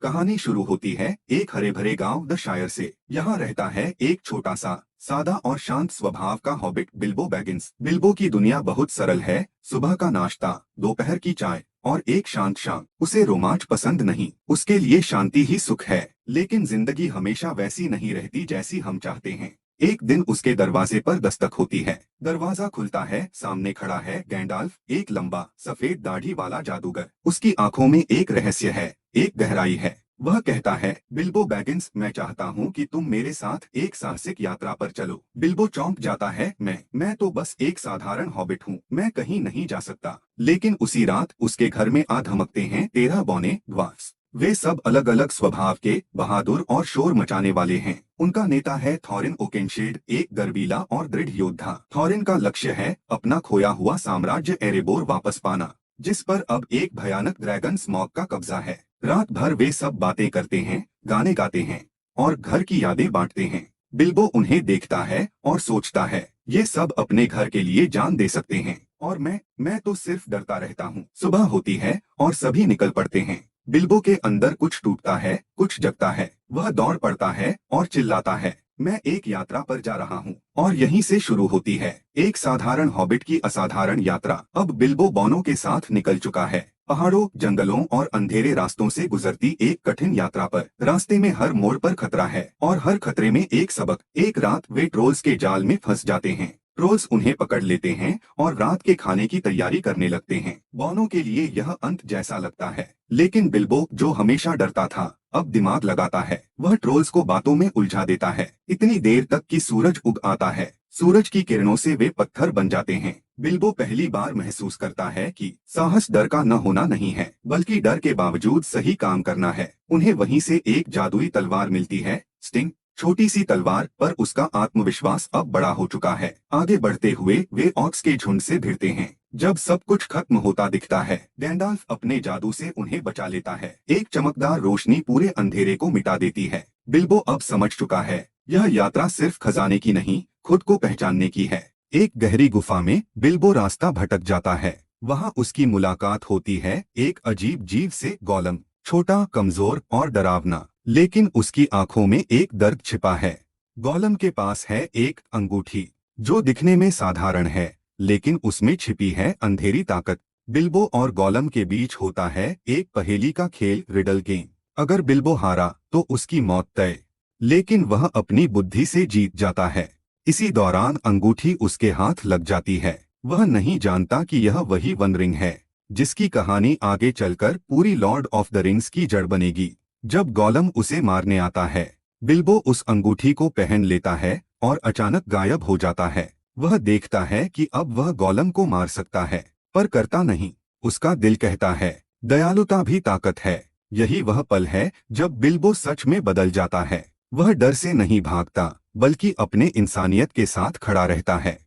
कहानी शुरू होती है एक हरे भरे गांव द शायर से। यहाँ रहता है एक छोटा सा सादा और शांत स्वभाव का हॉबिट बिल्बो बैगिंस। बिल्बो की दुनिया बहुत सरल है। सुबह का नाश्ता, दोपहर की चाय और एक शांत शाम। उसे रोमांच पसंद नहीं, उसके लिए शांति ही सुख है। लेकिन जिंदगी हमेशा वैसी नहीं रहती जैसी हम चाहते हैं। एक दिन उसके दरवाजे पर दस्तक होती है। दरवाजा खुलता है, सामने खड़ा है गैंडाल्फ, एक लंबा सफेद दाढ़ी वाला जादूगर। उसकी आंखों में एक रहस्य है, एक गहराई है। वह कहता है, बिल्बो बैगिंस, मैं चाहता हूँ कि तुम मेरे साथ एक साहसिक यात्रा पर चलो। बिल्बो चौंक जाता है, मैं तो बस एक साधारण हॉबिट हूँ, मैं कहीं नहीं जा सकता। लेकिन उसी रात उसके घर में आ धमकते हैं 13 बौने ड्वार्फ्स। वे सब अलग अलग स्वभाव के, बहादुर और शोर मचाने वाले हैं। उनका नेता है थॉरिन ओकेनशेड, एक गर्वीला और दृढ़ योद्धा। थॉरिन का लक्ष्य है अपना खोया हुआ साम्राज्य एरेबोर वापस पाना, जिस पर अब एक भयानक ड्रैगन स्मॉग का कब्जा है। रात भर वे सब बातें करते हैं, गाने गाते हैं और घर की यादें बांटते हैं। बिल्बो उन्हें देखता है और सोचता है, ये सब अपने घर के लिए जान दे सकते हैं, और मैं तो सिर्फ डरता रहता हूँ। सुबह होती है और सभी निकल पड़ते हैं। बिल्बो के अंदर कुछ टूटता है, कुछ जगता है। वह दौड़ पड़ता है और चिल्लाता है, मैं एक यात्रा पर जा रहा हूँ। और यहीं से शुरू होती है एक साधारण हॉबिट की असाधारण यात्रा। अब बिल्बो बौनों के साथ निकल चुका है, पहाड़ों, जंगलों और अंधेरे रास्तों से गुजरती एक कठिन यात्रा पर। रास्ते में हर मोड़ पर खतरा है और हर खतरे में एक सबक। एक रात वे ट्रोल्स के जाल में फंस जाते हैं। ट्रोल्स उन्हें पकड़ लेते हैं और रात के खाने की तैयारी करने लगते हैं। बौनों के लिए यह अंत जैसा लगता है, लेकिन बिल्बो, जो हमेशा डरता था, अब दिमाग लगाता है। वह ट्रोल्स को बातों में उलझा देता है, इतनी देर तक कि सूरज उग आता है। सूरज की किरणों से वे पत्थर बन जाते हैं। बिल्बो पहली बार महसूस करता है कि साहस डर का न होना नहीं है, बल्कि डर के बावजूद सही काम करना है। उन्हें वहीं से एक जादुई तलवार मिलती है, स्टिंग। छोटी सी तलवार, पर उसका आत्मविश्वास अब बड़ा हो चुका है। आगे बढ़ते हुए वे ऑक्स के झुंड से भिड़ते हैं। जब सब कुछ खत्म होता दिखता है, गैंडाल्फ अपने जादू से उन्हें बचा लेता है। एक चमकदार रोशनी पूरे अंधेरे को मिटा देती है। बिल्बो अब समझ चुका है, यह यात्रा सिर्फ खजाने की नहीं, खुद को पहचानने की है। एक गहरी गुफा में बिल्बो रास्ता भटक जाता है। वहाँ उसकी मुलाकात होती है एक अजीब जीव से, गोलम। छोटा, कमजोर और डरावना, लेकिन उसकी आंखों में एक दर्द छिपा है। गोलम के पास है एक अंगूठी, जो दिखने में साधारण है, लेकिन उसमें छिपी है अंधेरी ताकत। बिल्बो और गोलम के बीच होता है एक पहेली का खेल, रिडल गेम। अगर बिल्बो हारा तो उसकी मौत तय, लेकिन वह अपनी बुद्धि से जीत जाता है। इसी दौरान अंगूठी उसके हाथ लग जाती है। वह नहीं जानता कि यह वही वन रिंग है, जिसकी कहानी आगे चलकर पूरी लॉर्ड ऑफ द रिंग्स की जड़ बनेगी। जब गोलम उसे मारने आता है, बिल्बो उस अंगूठी को पहन लेता है और अचानक गायब हो जाता है। वह देखता है कि अब वह गोलम को मार सकता है, पर करता नहीं। उसका दिल कहता है, दयालुता भी ताकत है। यही वह पल है जब बिल्बो सच में बदल जाता है। वह डर से नहीं भागता, बल्कि अपने इंसानियत के साथ खड़ा रहता है।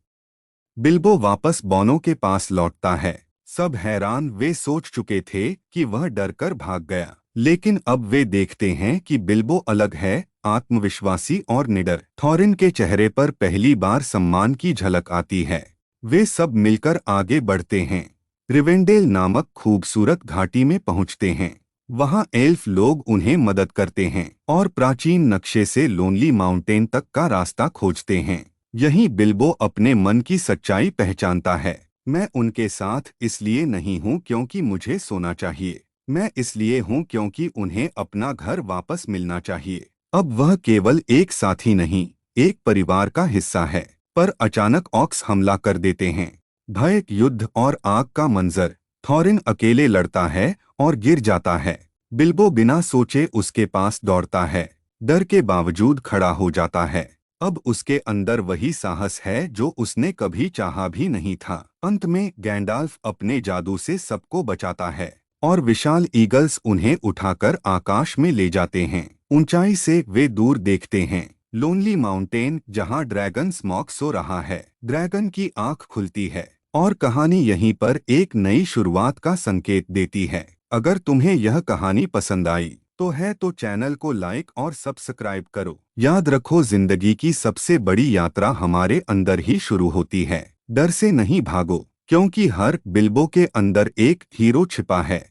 बिल्बो वापस बौनों के पास लौटता है। सब हैरान, वे सोच चुके थे कि वह डरकर भाग गया, लेकिन अब वे देखते हैं कि बिल्बो अलग है, आत्मविश्वासी और निडर। थॉरिन के चेहरे पर पहली बार सम्मान की झलक आती है। वे सब मिलकर आगे बढ़ते हैं। रिवेंडेल नामक खूबसूरत घाटी में पहुंचते हैं। वहां एल्फ लोग उन्हें मदद करते हैं और प्राचीन नक्शे से लोनली माउंटेन तक का रास्ता खोजते हैं। यहीं बिल्बो अपने मन की सच्चाई पहचानता है। मैं उनके साथ इसलिए नहीं हूँ क्योंकि मुझे सोना चाहिए, मैं इसलिए हूँ क्योंकि उन्हें अपना घर वापस मिलना चाहिए। अब वह केवल एक साथी नहीं, एक परिवार का हिस्सा है। पर अचानक ऑक्स हमला कर देते हैं। भय, युद्ध और आग का मंजर। थॉरिन अकेले लड़ता है और गिर जाता है। बिल्बो बिना सोचे उसके पास दौड़ता है, डर के बावजूद खड़ा हो जाता है। अब उसके अंदर वही साहस है जो उसने कभी चाहा भी नहीं था। अंत में गैंडाल्फ अपने जादू से सबको बचाता है और विशाल ईगल्स उन्हें उठाकर आकाश में ले जाते हैं। ऊंचाई से वे दूर देखते हैं लोनली माउंटेन, जहां ड्रैगन स्मॉग सो रहा है। ड्रैगन की आंख खुलती है और कहानी यहीं पर एक नई शुरुआत का संकेत देती है। अगर तुम्हें यह कहानी पसंद आई तो चैनल को लाइक और सब्सक्राइब करो। याद रखो, जिंदगी की सबसे बड़ी यात्रा हमारे अंदर ही शुरू होती है। डर से नहीं भागो, क्योंकि हर बिल्बो के अंदर एक हीरो छिपा है।